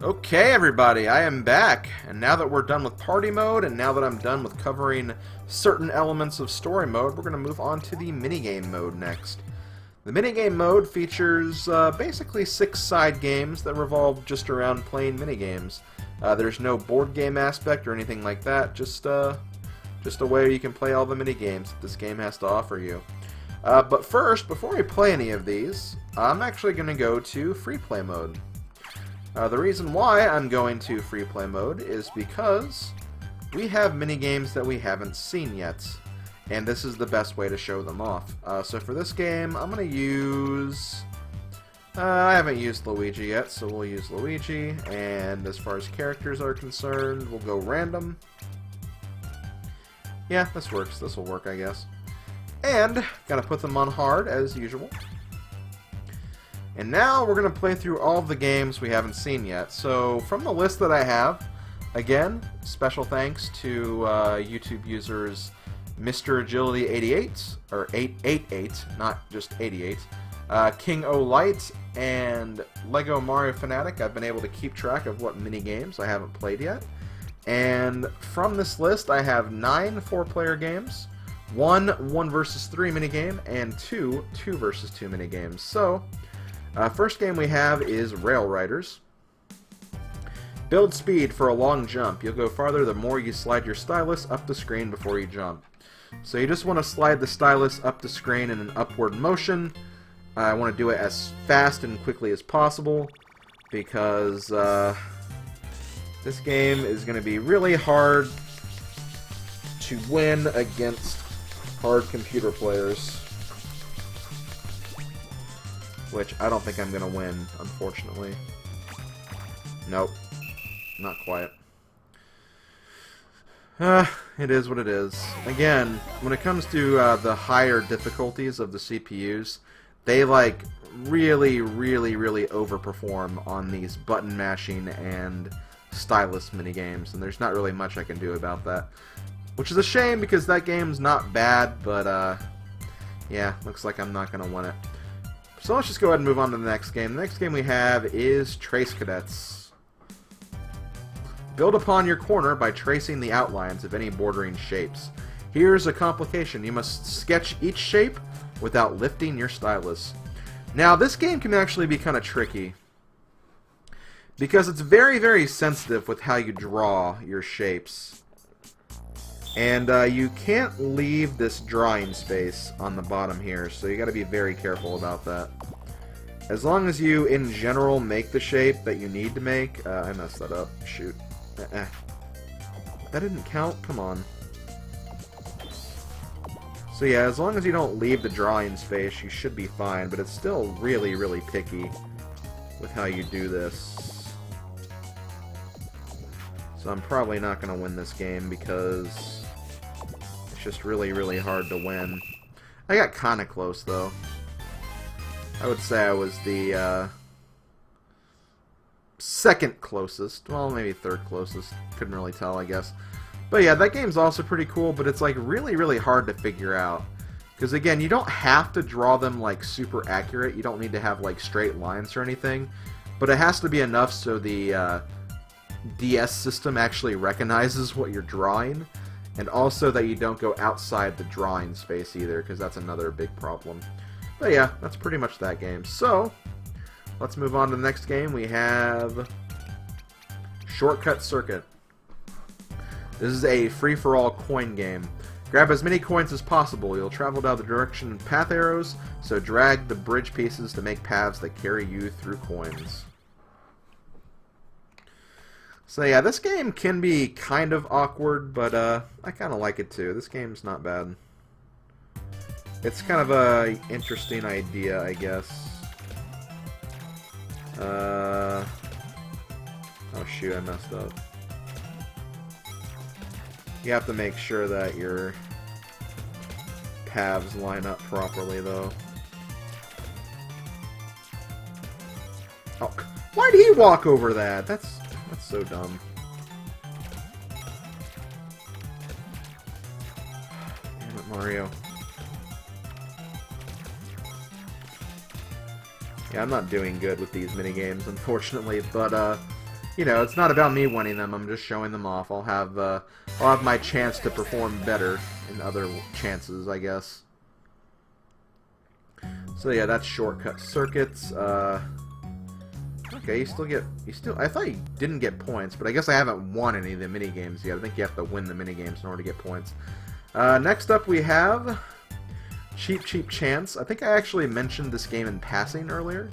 Okay, everybody, I am back, and now that we're done with party mode, and now that I'm done with covering certain elements of story mode, we're going to move on to the minigame mode next. The minigame mode features basically 6 side games that revolve just around playing minigames. There's no board game aspect or anything like that, just a way you can play all the minigames that this game has to offer you. But first, before we play any of these, I'm actually going to go to free play mode. The reason why I'm going to free play mode is because we have minigames that we haven't seen yet, and this is the best way to show them off. So for this game, I'm going to use... I haven't used Luigi yet, so we'll use Luigi, and as far as characters are concerned, we'll go random. Yeah, this works. This will work, I guess. And, gotta put them on hard, as usual. And now we're going to play through all of the games we haven't seen yet. So from the list that I have, again, special thanks to YouTube users Mr. Agility 88, or 888, not just 88, King O Light, and Lego Mario Fanatic. I've been able to keep track of what mini games I haven't played yet. And from this list, I have 9 4-player games, 1 1 vs 3 minigame, and 2 2 vs 2 minigames. So, first game we have is Rail Riders. Build speed for a long jump. You'll go farther the more you slide your stylus up the screen before you jump. So you just want to slide the stylus up the screen in an upward motion. I want to do it as fast and quickly as possible because this game is going to be really hard to win against hard computer players. Which I don't think I'm going to win, unfortunately. Nope. Not quite. It is what it is. Again, when it comes to the higher difficulties of the CPUs, they like really overperform on these button mashing and stylus minigames, and there's not really much I can do about that. Which is a shame because that game's not bad, but yeah, looks like I'm not going to win it. So let's just go ahead and move on to the next game. The next game we have is Trace Cadets. Build upon your corner by tracing the outlines of any bordering shapes. Here's a complication. You must sketch each shape without lifting your stylus. Now, this game can actually be kind of tricky because it's very sensitive with how you draw your shapes. And you can't leave this drawing space on the bottom here, so you got to be very careful about that. As long as you, in general, make the shape that you need to make... I messed that up. Shoot. That didn't count? Come on. So yeah, as long as you don't leave the drawing space, you should be fine, but it's still really picky with how you do this. So I'm probably not going to win this game because... it's just really hard to win. I got kind of close, though. I would say I was the second closest. Well, maybe third closest. Couldn't really tell, I guess. But yeah, that game's also pretty cool, but it's like really hard to figure out. Because again, you don't have to draw them like super accurate. You don't need to have like straight lines or anything. But it has to be enough so the DS system actually recognizes what you're drawing. And also that you don't go outside the drawing space either, because that's another big problem. But yeah, that's pretty much that game. So, let's move on to the next game. We have Shortcut Circuit. This is a free-for-all coin game. Grab as many coins as possible. You'll travel down the direction of path arrows, so drag the bridge pieces to make paths that carry you through coins. So yeah, this game can be kind of awkward, but I kind of like it too. This game's not bad. It's kind of a interesting idea, I guess. Oh shoot, I messed up. You have to make sure that your paths line up properly, though. Oh, why did he walk over that? That's so dumb. Damn it, Mario. Yeah, I'm not doing good with these minigames, unfortunately, but you know, it's not about me winning them. I'm just showing them off. I'll have my chance to perform better in other chances, I guess. So yeah, that's shortcut circuits. Okay, I thought you didn't get points, but I guess I haven't won any of the mini games yet. I think you have to win the mini games in order to get points. Next up, we have Cheap Chance. I think I actually mentioned this game in passing earlier.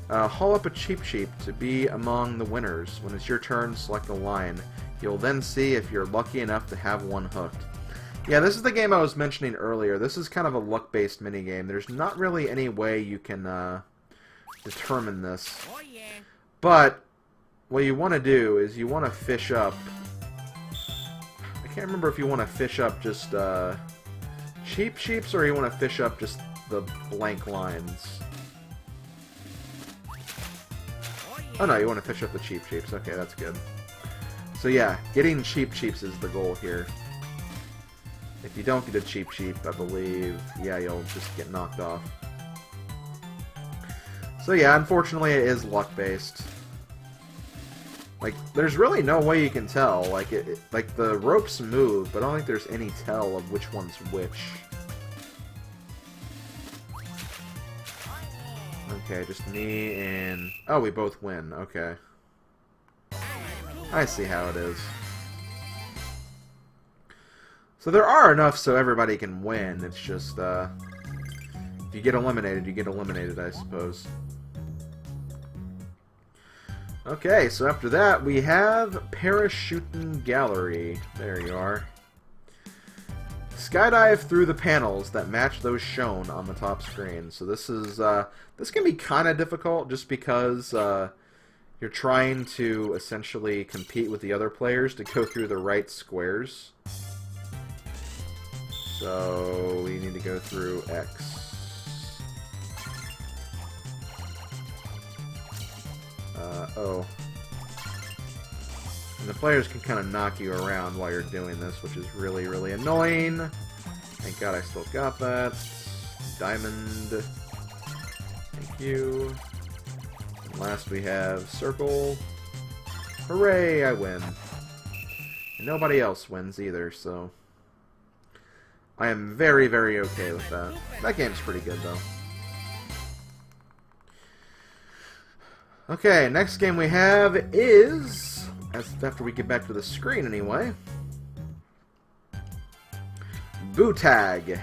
Haul up a Cheap to be among the winners. When it's your turn, select a line. You'll then see if you're lucky enough to have one hooked. Yeah, this is the game I was mentioning earlier. This is kind of a luck-based minigame. There's not really any way you can determine this. Oh, yeah. But what you want to do is you want to fish up... I can't remember if you want to fish up just Cheap Sheeps or you want to fish up just the blank lines. Oh no, you want to fish up the Cheap Sheeps. Okay, that's good. So yeah, getting Cheap Sheeps is the goal here. If you don't get a Cheap Sheep, I believe, yeah, you'll just get knocked off. So yeah, unfortunately it is luck-based. Like, there's really no way you can tell. Like, like the ropes move, but I don't think there's any tell of which one's which. Okay, just me and... Oh, we both win. Okay. I see how it is. So there are enough so everybody can win. It's just, if you get eliminated, I suppose. Okay, so after that, we have Shootin Gallery. There you are. Skydive through the panels that match those shown on the top screen. So this is, this can be kind of difficult just because, you're trying to essentially compete with the other players to go through the right squares. So we need to go through X. Oh. And the players can kind of knock you around while you're doing this, which is really, really annoying. Thank God I still got that. Diamond. Thank you. And last we have Circle. Hooray, I win. And nobody else wins either, so... I am very, very okay with that. That game's pretty good, though. Okay, next game we have is... after we get back to the screen, anyway. Boo Tag.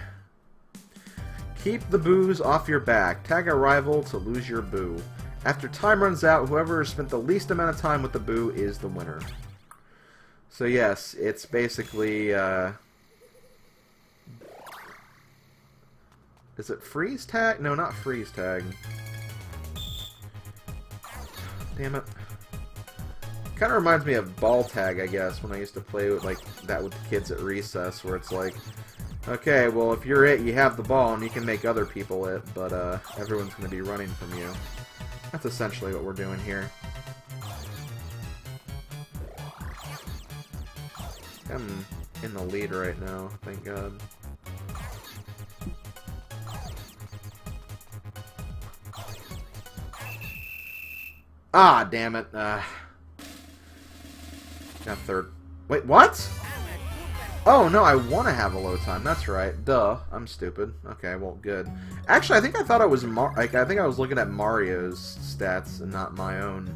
Keep the boos off your back. Tag a rival to lose your boo. After time runs out, whoever has spent the least amount of time with the boo is the winner. So yes, it's basically... Is it freeze tag? No, not freeze tag. Damn it. Kind of reminds me of ball tag, I guess, when I used to play with, like, that with the kids at recess, where it's like, okay, well, if you're it, you have the ball, and you can make other people it, but everyone's going to be running from you. That's essentially what we're doing here. I'm in the lead right now, thank God. Ah, damn it. Got third. Wait, what? Oh, no, I want to have a low time. That's right. Duh. I'm stupid. Okay, well, good. Actually, I think I thought it was I think I was looking at Mario's stats and not my own.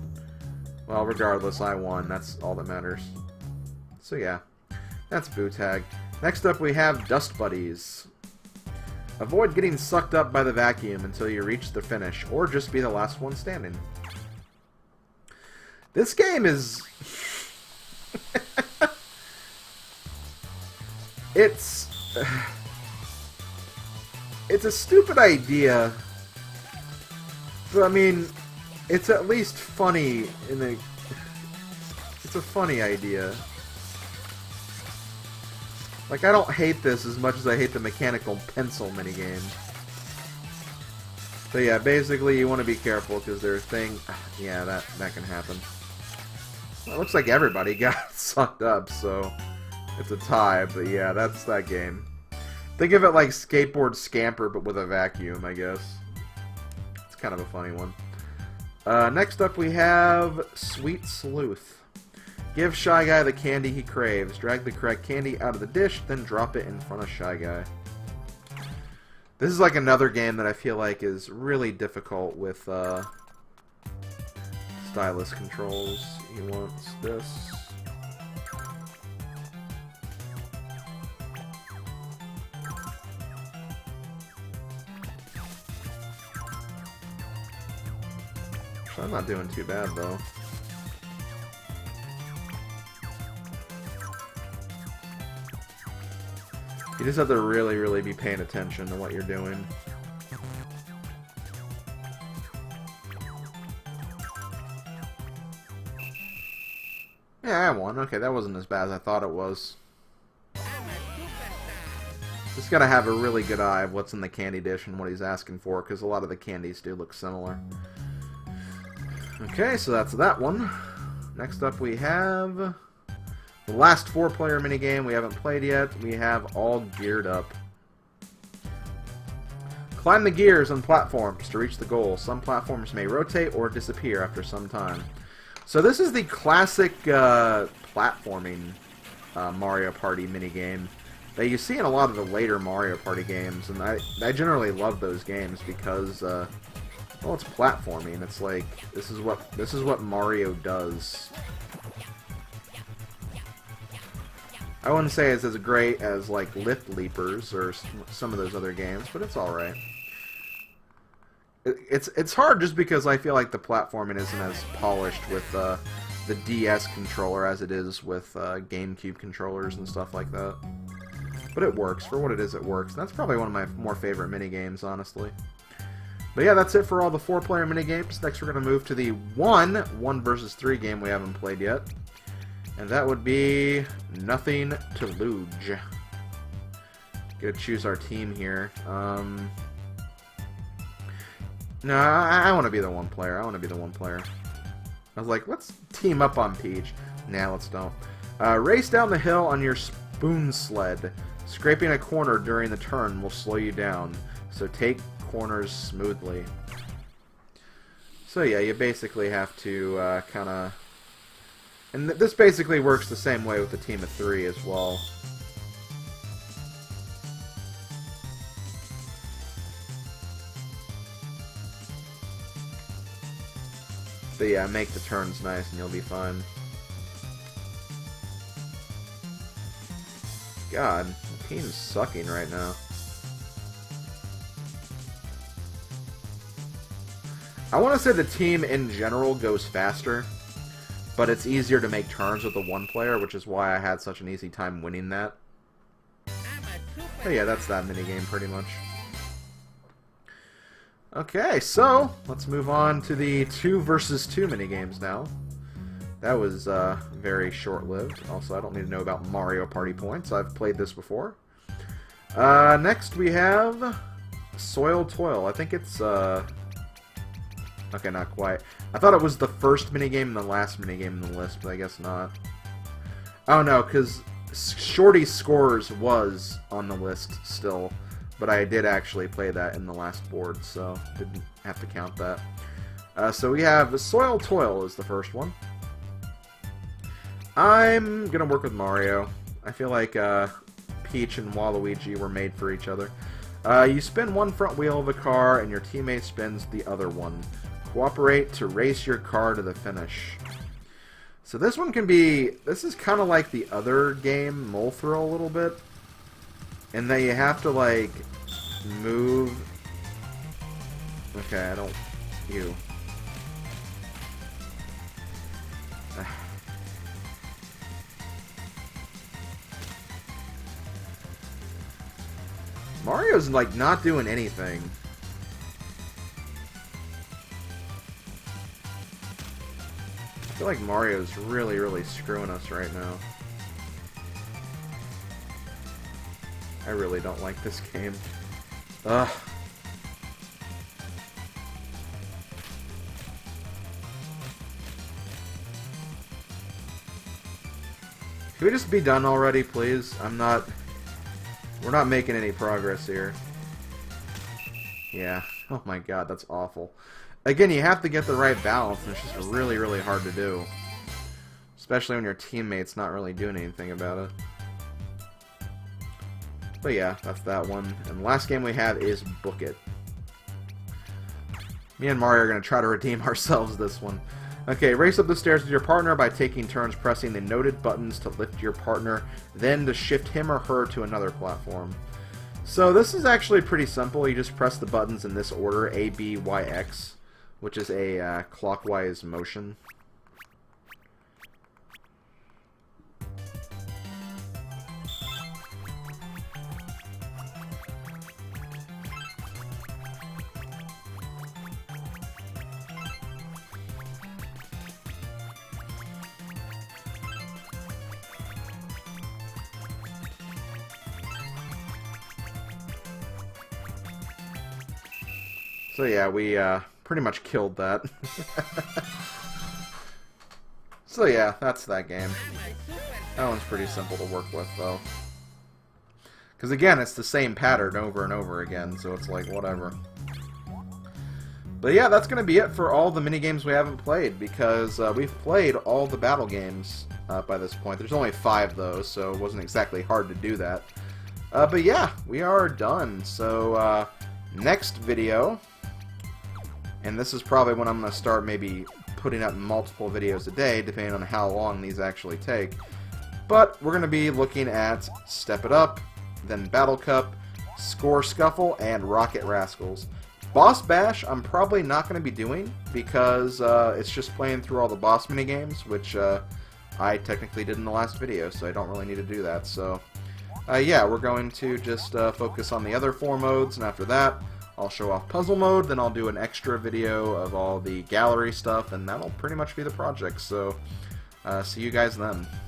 Well, regardless, I won. That's all that matters. So, yeah. That's Boo Tag. Next up, we have Dust Buddies. Avoid getting sucked up by the vacuum until you reach the finish, or just be the last one standing. This game is... It's a stupid idea, but I mean, it's at least funny in a... It's a funny idea. Like, I don't hate this as much as I hate the mechanical pencil minigame. So yeah, basically you want to be careful because there's things... Yeah, that can happen. Well, it looks like everybody got sucked up, so it's a tie, but yeah, that's that game. Think of it like Skateboard Scamper, but with a vacuum, I guess. It's kind of a funny one. Next up we have Sweet Sleuth. Give Shy Guy the candy he craves. Drag the correct candy out of the dish, then drop it in front of Shy Guy. This is like another game that I feel like is really difficult with stylus controls. He wants this. I'm not doing too bad though. You just have to really, really be paying attention to what you're doing. Yeah, I won. Okay, that wasn't as bad as I thought it was. Just gotta have a really good eye of what's in the candy dish and what he's asking for, because a lot of the candies do look similar. Okay, so that's that one. Next up we have the last 4-player minigame we haven't played yet. We have All Geared Up. Climb the gears on platforms to reach the goal. Some platforms may rotate or disappear after some time. So this is the classic platforming Mario Party minigame that you see in a lot of the later Mario Party games, and I generally love those games because well, it's platforming. It's like this is what Mario does. I wouldn't say it's as great as like Lift Leapers or some of those other games, but it's all right. It's hard just because I feel like the platforming isn't as polished with the DS controller as it is with GameCube controllers and stuff like that. But it works. For what it is, it works. And that's probably one of my more favorite minigames, honestly. But yeah, that's it for all the 4-player minigames. Next we're going to move to the 1 versus 3 game we haven't played yet. And that would be Nothing to Luge. Gotta choose our team here. No, I want to be the 1 player. I want to be the 1 player. I was like, let's team up on Peach. Nah, let's don't. Race down the hill on your spoon sled. Scraping a corner during the turn will slow you down. So take corners smoothly. So yeah, you basically have to kind of... And this basically works the same way with the team of 3 as well. But yeah, make the turns nice and you'll be fine. God, the team's sucking right now. I want to say the team in general goes faster, but it's easier to make turns with the 1 player, which is why I had such an easy time winning that. But yeah, that's that minigame pretty much. Okay, so let's move on to the 2 versus 2 minigames now. That was very short-lived. Also, I don't need to know about Mario Party points. I've played this before. Next we have Soil Toil. I think it's... Okay, not quite. I thought it was the first minigame and the last minigame in the list, but I guess not. Oh no, because Shorty Scores was on the list still, but I did actually play that in the last board, so didn't have to count that. So we have Soil Toil is the first one. I'm gonna work with Mario. I feel like Peach and Waluigi were made for each other. You spin one front wheel of a car, and your teammate spins the other one. Cooperate to race your car to the finish. So this one can be... This is kind of like the other game, Mole Throw, a little bit. In that you have to, like, move... Okay, I don't... You. Mario's, like, not doing anything. I feel like Mario's really, really screwing us right now. I really don't like this game. Ugh. Can we just be done already, please? We're not making any progress here. Yeah. Oh my god, that's awful. again, you have to get the right balance, and it's just really, really hard to do. Especially when your teammate's not really doing anything about it. But yeah, that's that one. And the last game we have is Book It. Me and Mario are going to try to redeem ourselves this one. Okay, race up the stairs with your partner by taking turns pressing the noted buttons to lift your partner, then to shift him or her to another platform. So this is actually pretty simple. You just press the buttons in this order, A, B, Y, X, which is a clockwise motion. So yeah, we pretty much killed that. So yeah, that's that game. That one's pretty simple to work with, though. Because again, it's the same pattern over and over again, so it's like, whatever. But yeah, that's going to be it for all the minigames we haven't played, because we've played all the battle games by this point. There's only 5, though, so it wasn't exactly hard to do that. But yeah, we are done. So next video... And this is probably when I'm going to start maybe putting up multiple videos a day, depending on how long these actually take. But we're going to be looking at Step It Up, then Battle Cup, Score Scuffle, and Rocket Rascals. Boss Bash I'm probably not going to be doing, because it's just playing through all the boss minigames, which I technically did in the last video, so I don't really need to do that. So yeah, we're going to just focus on the other 4 modes, and after that, I'll show off puzzle mode, then I'll do an extra video of all the gallery stuff, and that'll pretty much be the project. So, see you guys then.